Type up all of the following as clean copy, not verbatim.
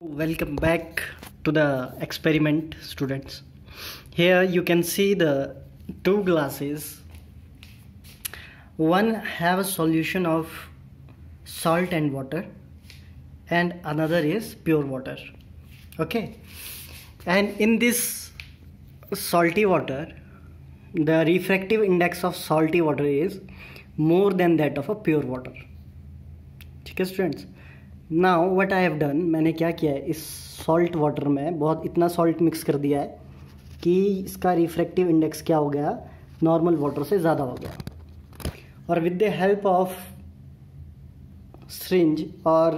Welcome back to the experiment, students. Here you can see the two glasses. One have a solution of salt and water and another is pure water. Okay, and in this salty water, the refractive index of salty water is more than that of a pure water. Okay, students. Now what I have done, मैंने क्या किया है, इस salt water में बहुत इतना salt mix कर दिया है कि इसका रिफ्रैक्टिव इंडेक्स क्या हो गया, नॉर्मल वाटर से ज़्यादा हो गया। और with the help of syringe और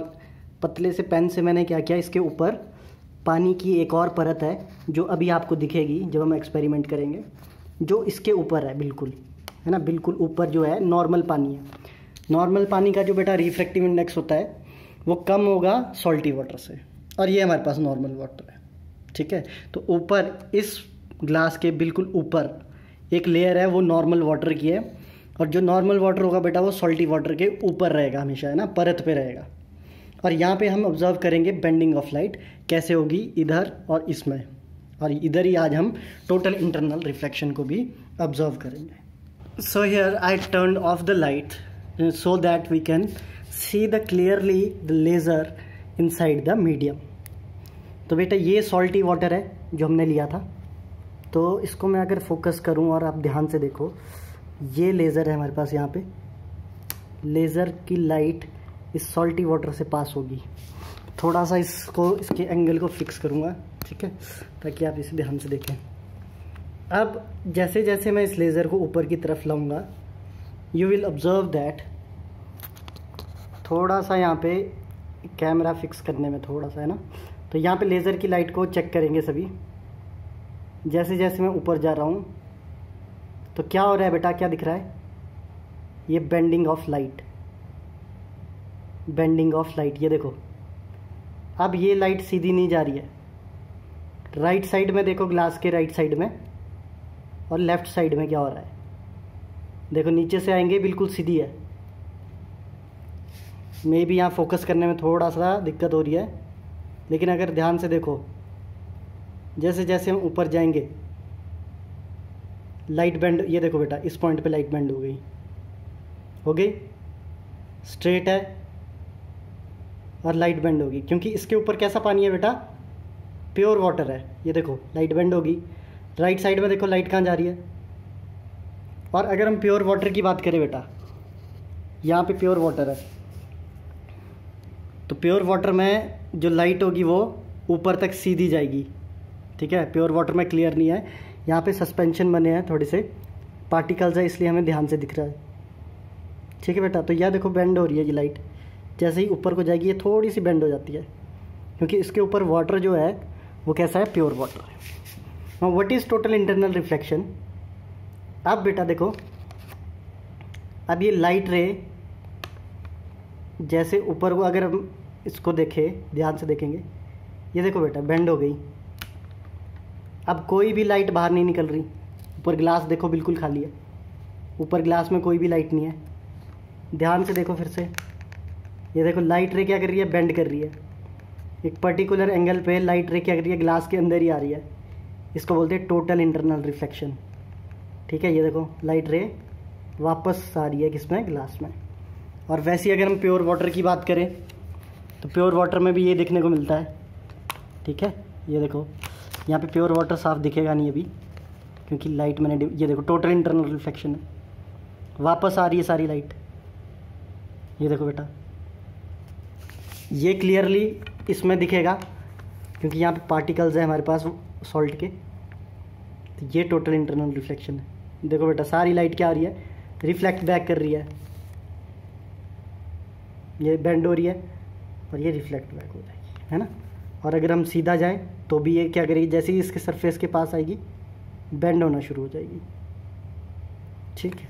पतले से पेन से मैंने क्या किया, इसके ऊपर पानी की एक और परत है जो अभी आपको दिखेगी जब हम एक्सपेरिमेंट करेंगे, जो इसके ऊपर है, बिल्कुल है ना, बिल्कुल ऊपर जो है नॉर्मल पानी है। नॉर्मल पानी का जो बेटा रिफ्रैक्टिव इंडेक्स होता है वो कम होगा सॉल्टी वाटर से, और ये हमारे पास नॉर्मल वाटर है। ठीक है, तो ऊपर इस ग्लास के बिल्कुल ऊपर एक लेयर है, वो नॉर्मल वाटर की है, और जो नॉर्मल वाटर होगा बेटा वो सॉल्टी वाटर के ऊपर रहेगा हमेशा, है ना, परत पे रहेगा। और यहाँ पे हम ऑब्जर्व करेंगे बेंडिंग ऑफ लाइट कैसे होगी इधर और इसमें, और इधर ही आज हम टोटल इंटरनल रिफ्लेक्शन को भी ऑब्जर्व करेंगे। So here I turn off the light so that we can see the clearly the laser inside the medium। तो बेटा ये सॉल्टी वाटर है जो हमने लिया था, तो इसको मैं अगर फोकस करूं और आप ध्यान से देखो, ये लेज़र है हमारे पास। यहाँ पे लेज़र की लाइट इस सॉल्टी वाटर से पास होगी। थोड़ा सा इसके एंगल को फिक्स करूँगा, ठीक है, ताकि आप इसे ध्यान से देखें। अब जैसे जैसे मैं इस लेज़र को ऊपर की तरफ लाऊंगा, यू विल ऑब्जर्व दैट, थोड़ा सा यहाँ पे कैमरा फिक्स करने में थोड़ा सा है ना, तो यहाँ पे लेज़र की लाइट को चेक करेंगे सभी। जैसे जैसे मैं ऊपर जा रहा हूँ तो क्या हो रहा है बेटा, क्या दिख रहा है, ये bending of light, bending of light, ये देखो। अब ये लाइट सीधी नहीं जा रही है, राइट साइड में देखो, ग्लास के राइट साइड में, और लेफ्ट साइड में क्या हो रहा है, देखो नीचे से आएंगे बिल्कुल सीधी है। मे भी यहाँ फोकस करने में थोड़ा सा दिक्कत हो रही है, लेकिन अगर ध्यान से देखो, जैसे जैसे हम ऊपर जाएंगे लाइट बेंड, ये देखो बेटा, इस पॉइंट पे लाइट बेंड हो गई, स्ट्रेट है और लाइट बेंड होगी, क्योंकि इसके ऊपर कैसा पानी है बेटा, प्योर वाटर है। ये देखो लाइट बेंड होगी, राइट साइड में देखो लाइट कहाँ जा रही है। और अगर हम प्योर वाटर की बात करें बेटा, यहाँ पे प्योर वाटर है, तो प्योर वाटर में जो लाइट होगी वो ऊपर तक सीधी जाएगी। ठीक है, प्योर वाटर में क्लियर नहीं है, यहाँ पे सस्पेंशन बने हैं, थोड़े से पार्टिकल्स है, इसलिए हमें ध्यान से दिख रहा है। ठीक है बेटा, तो यह देखो बेंड हो रही है ये लाइट, जैसे ही ऊपर को जाएगी ये थोड़ी सी बेंड हो जाती है, क्योंकि इसके ऊपर वाटर जो है वो कैसा है, प्योर वाटर है। Now what is total internal reflection. अब बेटा देखो, अब ये लाइट रे जैसे ऊपर को, अगर हम इसको देखें, ध्यान से देखेंगे, ये देखो बेटा बेंड हो गई। अब कोई भी लाइट बाहर नहीं निकल रही, ऊपर ग्लास देखो बिल्कुल खाली है, ऊपर ग्लास में कोई भी लाइट नहीं है। ध्यान से देखो फिर से, ये देखो लाइट रे क्या कर रही है, बेंड कर रही है। एक पर्टिकुलर एंगल पे लाइट रे क्या कर रही है, ग्लास के अंदर ही आ रही है। इसको बोलते हैं टोटल इंटरनल रिफ्लेक्शन। ठीक है, ये देखो लाइट रे वापस आ रही है किसमें, ग्लास में। और वैसे ही अगर हम प्योर वाटर की बात करें तो प्योर वाटर में भी ये देखने को मिलता है। ठीक है, ये देखो यहाँ पे प्योर वाटर साफ दिखेगा नहीं अभी, क्योंकि लाइट मैंने, ये देखो टोटल इंटरनल रिफ्लेक्शन है, वापस आ रही है सारी लाइट। ये देखो बेटा, ये क्लियरली इसमें दिखेगा क्योंकि यहाँ पे पार्टिकल्स है हमारे पास सॉल्ट के, तो ये टोटल इंटरनल रिफ्लेक्शन है। देखो बेटा सारी लाइट क्या आ रही है, रिफ्लेक्ट बैक कर रही है, ये बेंड हो रही है और ये रिफ्लेक्ट बैक हो जाएगी, है ना। और अगर हम सीधा जाएं तो भी ये क्या करेगी, जैसे ही इसके सरफेस के पास आएगी बेंड होना शुरू हो जाएगी। ठीक है।